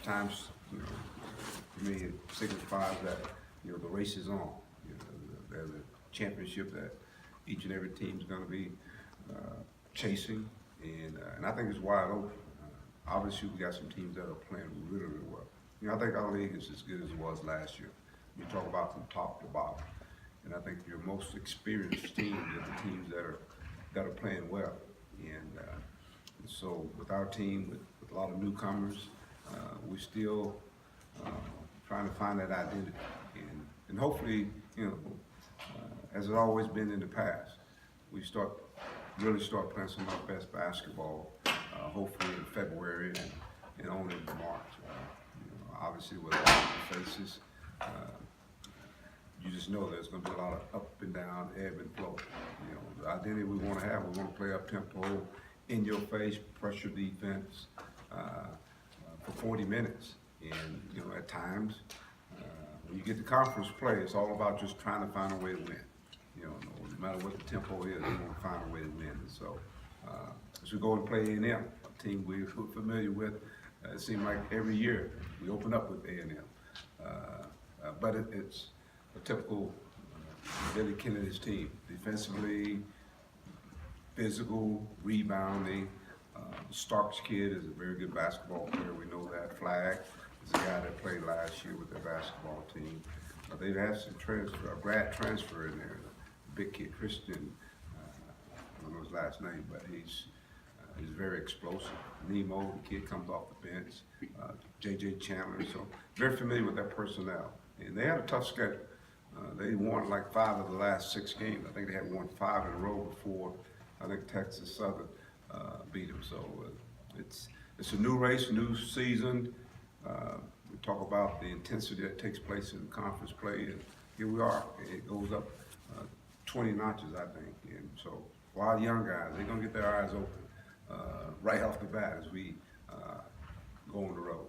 times, for me, it signifies that, the race is on. There's a championship that each and every team's gonna be chasing, and I think it's wide open. Obviously, we got some teams that are playing really, really well. I think our league is as good as it was last year. You talk about from top to bottom, and I think your most experienced teams are the teams that are playing well. And so, with our team, with a lot of newcomers, we're still trying to find that identity, and hopefully, as it's always been in the past, we really start playing some of our best basketball, hopefully in February and on into March. Obviously with all the faces, you just know there's going to be a lot of up and down, ebb and flow. The identity we want to have, we want to play up tempo, in your face, pressure defense for 40 minutes. And at times, when you get to conference play, it's all about just trying to find a way to win. No matter what the tempo is, we want to find a way to win. And so, as we go and play A&M, a team we're familiar with, it seems like every year we open up with A&M. But it's a typical Billy Kennedy's team. Defensively, physical, rebounding. Starks kid is a very good basketball player. We know that. Flag is a guy that played last year with their basketball team. They've had some grad transfer in there. Big kid, Christian, I don't know his last name, but he's very explosive. Nemo, the kid comes off the bench. J.J. Chandler, so very familiar with that personnel. And they had a tough schedule. They won like 5 of the last 6 games. I think they had won 5 in a row before. I think Texas Southern beat them. So it's a new race, new season. We talk about the intensity that takes place in conference play, and here we are. It goes up 20 notches, I think. And so for our young guys, they're going to get their eyes open right off the bat as we go on the road.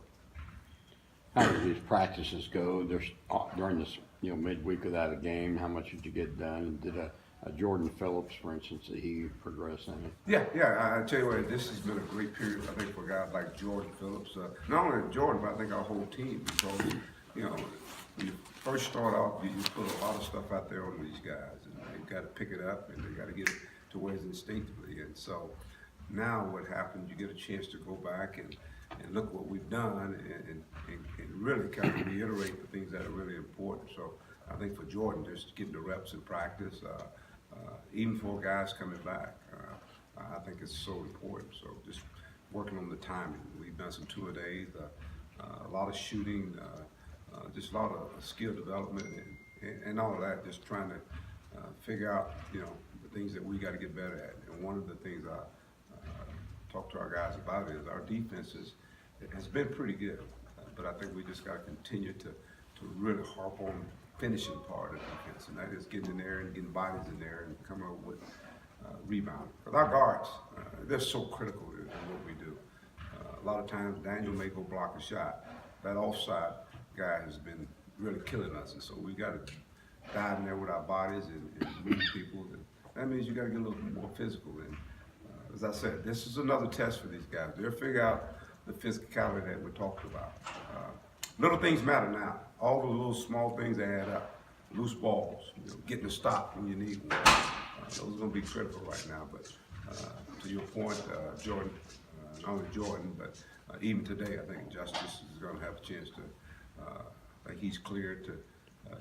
How do these practices go? There's during this midweek without a game. How much did you get done? And did a Jordan Phillips, for instance, did he progress in it? Yeah. I tell you what, this has been a great period. I think for guys like Jordan Phillips, not only Jordan, but I think our whole team. Because when you first start off, you put a lot of stuff out there on these guys, and they've got to pick it up, and they got to get it to where it's instinctively. And so now what happens? You get a chance to go back and look what we've done, and really kind of reiterate the things that are really important. So I think for Jordan, just getting the reps in practice, even for guys coming back, I think it's so important. So just working on the timing. We've done some tour days, a lot of shooting, just a lot of skill development and all of that, just trying to figure out, the things that we got to get better at. And one of the things I talk to our guys about is our defense has been pretty good, but I think we just got to continue to really harp on finishing part of the defense, and that is getting in there and getting bodies in there and coming up with rebound. But our guards, they're so critical in what we do. A lot of times Daniel may go block a shot. That offside guy has been really killing us, and so we got to dive in there with our bodies and move people. And that means you got to get a little more physical. And as I said, this is another test for these guys. They'll figure out the physicality that we're talking about. Little things matter now. All the little small things that add up. Loose balls, getting a stop when you need one. Those are going to be critical right now. But to your point, Jordan, not only Jordan, but even today, I think Justice is going to have a chance to, I think he's cleared to,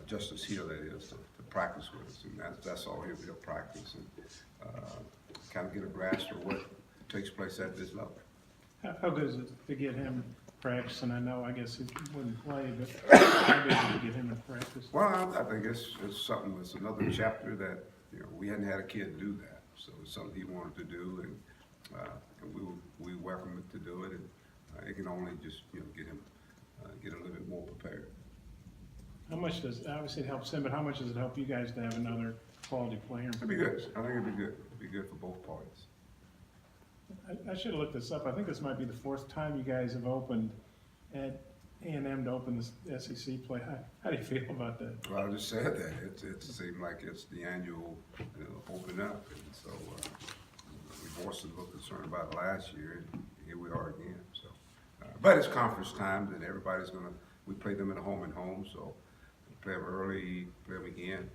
Justice Hill, that is, to practice with us. And that's all he'll be, practice and kind of get a grasp of what takes place at this level. How good is it to get him practicing? I know, I guess he wouldn't play, but how good is it to get him in practice? Well, I think it's something. It's another chapter that we hadn't had a kid do that, so it's something he wanted to do, and we welcome him to do it, and it can only just get him get a little bit more prepared. How much does, obviously it helps him, but how much does it help you guys to have another quality player? It'd be good. I think it'd be good. It'd be good for both parties. I should have looked this up. I think this might be the 4th time you guys have opened at A&M to open the SEC play. How do you feel about that? Well, I just said that. It seemed like it's the annual open up, and so we voiced a little concern about it last year, and here we are again. So But it's conference time, and we play them at home and home, so we play them early, play them again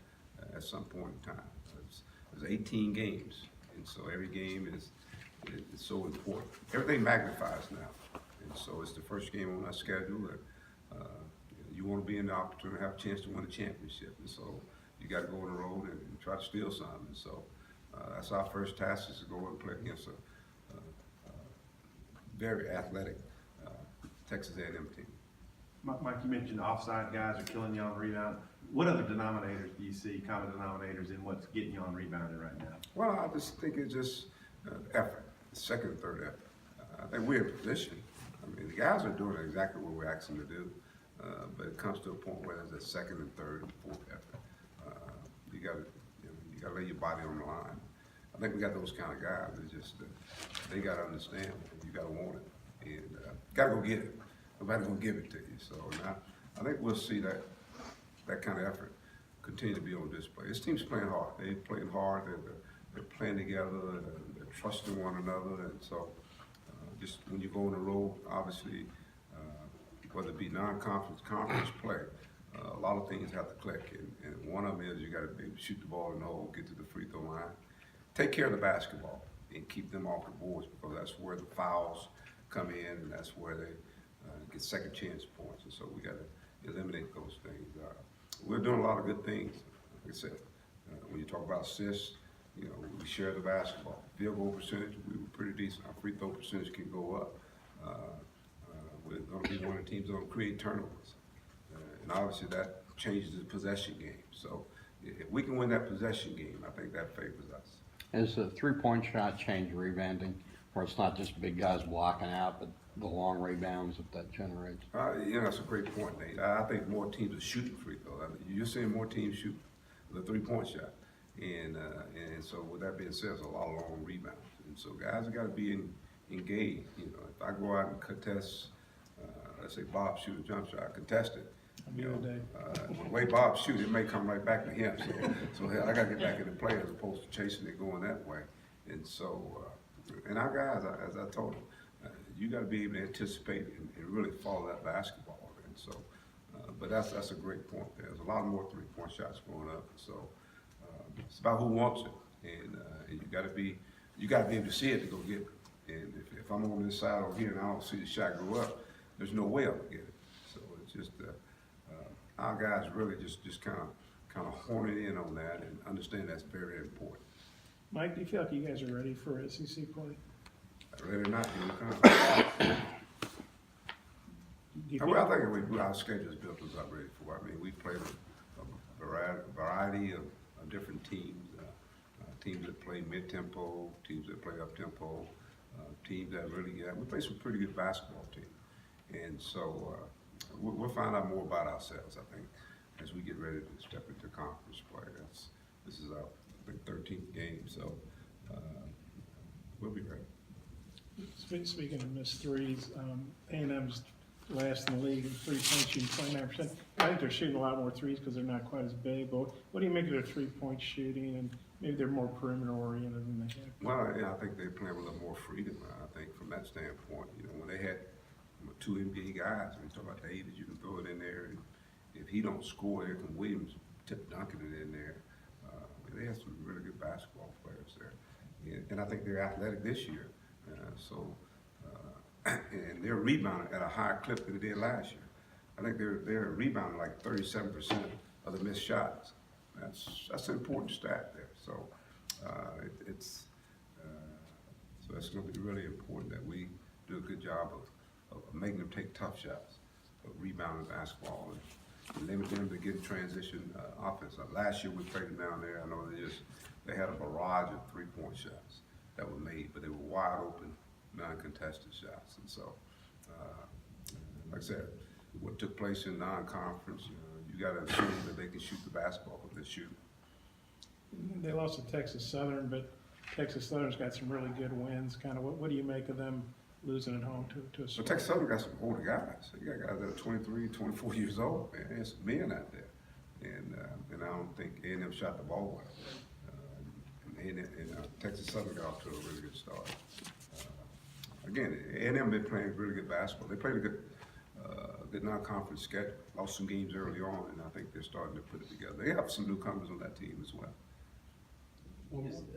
at some point in time. There's 18 games, and so every game is so important. Everything magnifies now, and so it's the first game on our schedule, and you want to be in the opportunity to have a chance to win a championship, and so you got to go on the road and try to steal something. And so that's our first task, is to go and play against a very athletic Texas A&M team. Mike, you mentioned offside guys are killing you on rebound. What other denominators do you see, common denominators, in what's getting you on rebounding right now? Well, I just think it's just effort, second and third effort. I think we're in position. I mean, the guys are doing exactly what we're asking them to do, but it comes to a point where there's a second and third and fourth effort. You got to lay your body on the line. I think we got those kind of guys. It's just they got to understand it. You got to want it, and got to go get it. Nobody's gonna give it to you. So now I think we'll see that kind of effort continue to be on display. This team's playing hard. They're playing hard. They're playing together. They're trusting one another. And so just when you go on the road, obviously, whether it be non-conference, conference play, a lot of things have to click. And one of them is you got to be able to shoot the ball in the hole, get to the free throw line, take care of the basketball, and keep them off the boards, because that's where the fouls come in, and that's where they get second chance points. And so we got to eliminate those things. We're doing a lot of good things. Like I said, when you talk about assists, you know, we share the basketball. Field goal percentage, we were pretty decent. Our free throw percentage can go up. We're going to be one of the teams that don't create turnovers. And obviously that changes the possession game. So if we can win that possession game, I think that favors us. Has the three-point shot changed rebounding, where it's not just big guys blocking out, but the long rebounds that generates? You know, that's a great point, Nate. I think more teams are shooting free throws. I mean, you're seeing more teams shoot the three-point shot. And so with that being said, there's a lot of long rebounds. And so guys have got to be engaged. You know, if I go out and contest, let's say Bob shoot a jump shot, contest it. You know, the way Bob shoot, it may come right back to him. So I got to get back into play as opposed to chasing it going that way. And so, and our guys, as I told them, you got to be able to anticipate and really follow that basketball. And so, but that's a great point. There's a lot more three-point shots going up. So it's about who wants it, and you got to be able to see it to go get it. And if I'm on this side over here and I don't see the shot go up, there's no way I'm gonna get it. So it's just our guys really just kind of horning in on that and understand that's very important. Mike, do you feel like you guys are ready for SEC play? Ready or not, Do you I feel- think our schedule's built us up ready for it. I mean, we played a variety of different teams. Teams that play mid-tempo, teams that play up-tempo, teams that really we play some pretty good basketball teams. And so we'll find out more about ourselves, I think, as we get ready to step into conference play. This is our, I think, 13th game, so we'll be ready. Speaking of missed threes, A&M's last in the league in three-point shooting, 29%. I think they're shooting a lot more threes because they're not quite as big. But what do you make of their three-point shooting? And maybe they're more perimeter-oriented than they have. Well, yeah, I think they're playing with a little more freedom. I think from that standpoint, you know, when they had two NBA guys, when you talk about Davis, you can throw it in there, and if he don't score, there can Williams dunking it in there. They have some really good basketball players there, and I think they're athletic this year. And they're rebounding at a higher clip than they did last year. I think they're rebounding like 37% of the missed shots. That's an important stat there. So so it's going to be really important that we do a good job of making them take tough shots, of rebounding basketball, and limit them to get transition offense. Last year we played them down there. I know they had a barrage of three-point shots that were made, but they were wide open, non-contested shots. And so, like I said, what took place in non-conference, you got to assume that they can shoot the basketball if they shoot. They lost to Texas Southern, but Texas Southern's got some really good wins. Kind of, what do you make of them losing at home to a So Texas Southern got some older guys. You got guys that are 23, 24 years old, man. There's some men out there. And I don't think A&M shot the ball well. And Texas Southern got off to a really good start. again, A&M been playing really good basketball. They played a good non-conference schedule, lost some games early on, and I think they're starting to put it together. They have some newcomers on that team as well.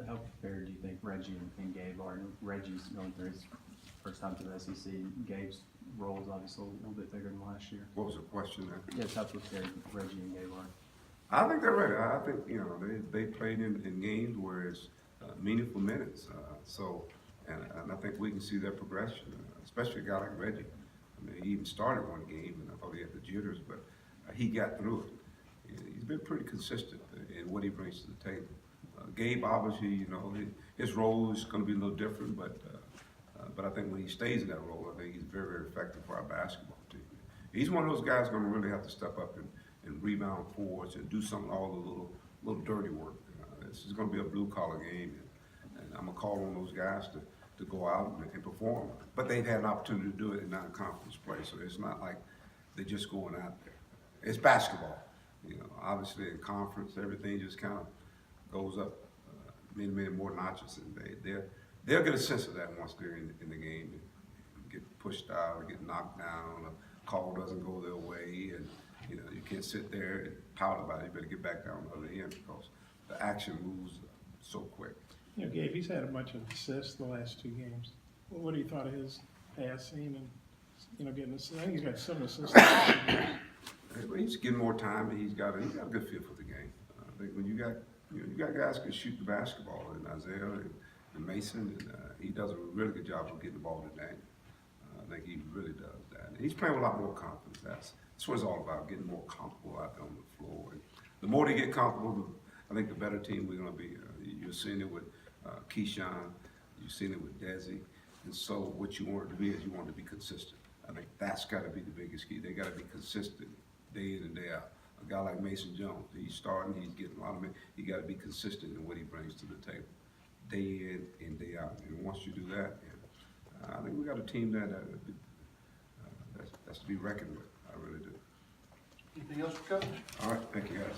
How prepared do you think Reggie and Gabe are? Reggie's going through his first time to the SEC. Gabe's role is obviously a little bit bigger than last year. What was the question there? Yes, how prepared Reggie and Gabe are. I think they're ready. I think, they played in games where it's meaningful minutes. And I think we can see their progression, especially a guy like Reggie. I mean, he even started one game, and I thought he had the jitters, but he got through it. He's been pretty consistent in what he brings to the table. Gabe, obviously, his role is going to be a little different, but I think when he stays in that role, I think he's very, very effective for our basketball team. He's one of those guys going to really have to step up and rebound for us and do all the little dirty work. This is going to be a blue-collar game, and I'm going to call on those guys to go out and perform. But they've had an opportunity to do it in non-conference play, so it's not like they're just going out there. It's basketball. Obviously in conference, everything just kind of goes up many more notches, and they'll get a sense of that once they're in the game and get pushed out or get knocked down, a call doesn't go their way, and you can't sit there and pout about it. You better get back down the other end because the action moves so quick. Gabe, he's had a bunch of assists the last 2 games. What do you thought of his passing and, getting assists? I think he's got some assists. He's getting more time, and he's got a good feel for the game. I think when you got guys who can shoot the basketball, and Isaiah and Mason, and he does a really good job of getting the ball to Daniel. I think he really does that. And he's playing with a lot more confidence. That's what it's all about, getting more comfortable out there on the floor. And the more they get comfortable, I think the better team we're going to be. You're seeing it with Keyshawn, you've seen it with Desi, and so what you want it to be is you want it to be consistent. I think that's got to be the biggest key. They got to be consistent day in and day out. A guy like Mason Jones, he's starting, he's getting a lot of minutes. You got to be consistent in what he brings to the table, day in and day out. And once you do that, I think we got a team that's to be reckoned with. I really do. Anything else, Coach? All right, thank you guys.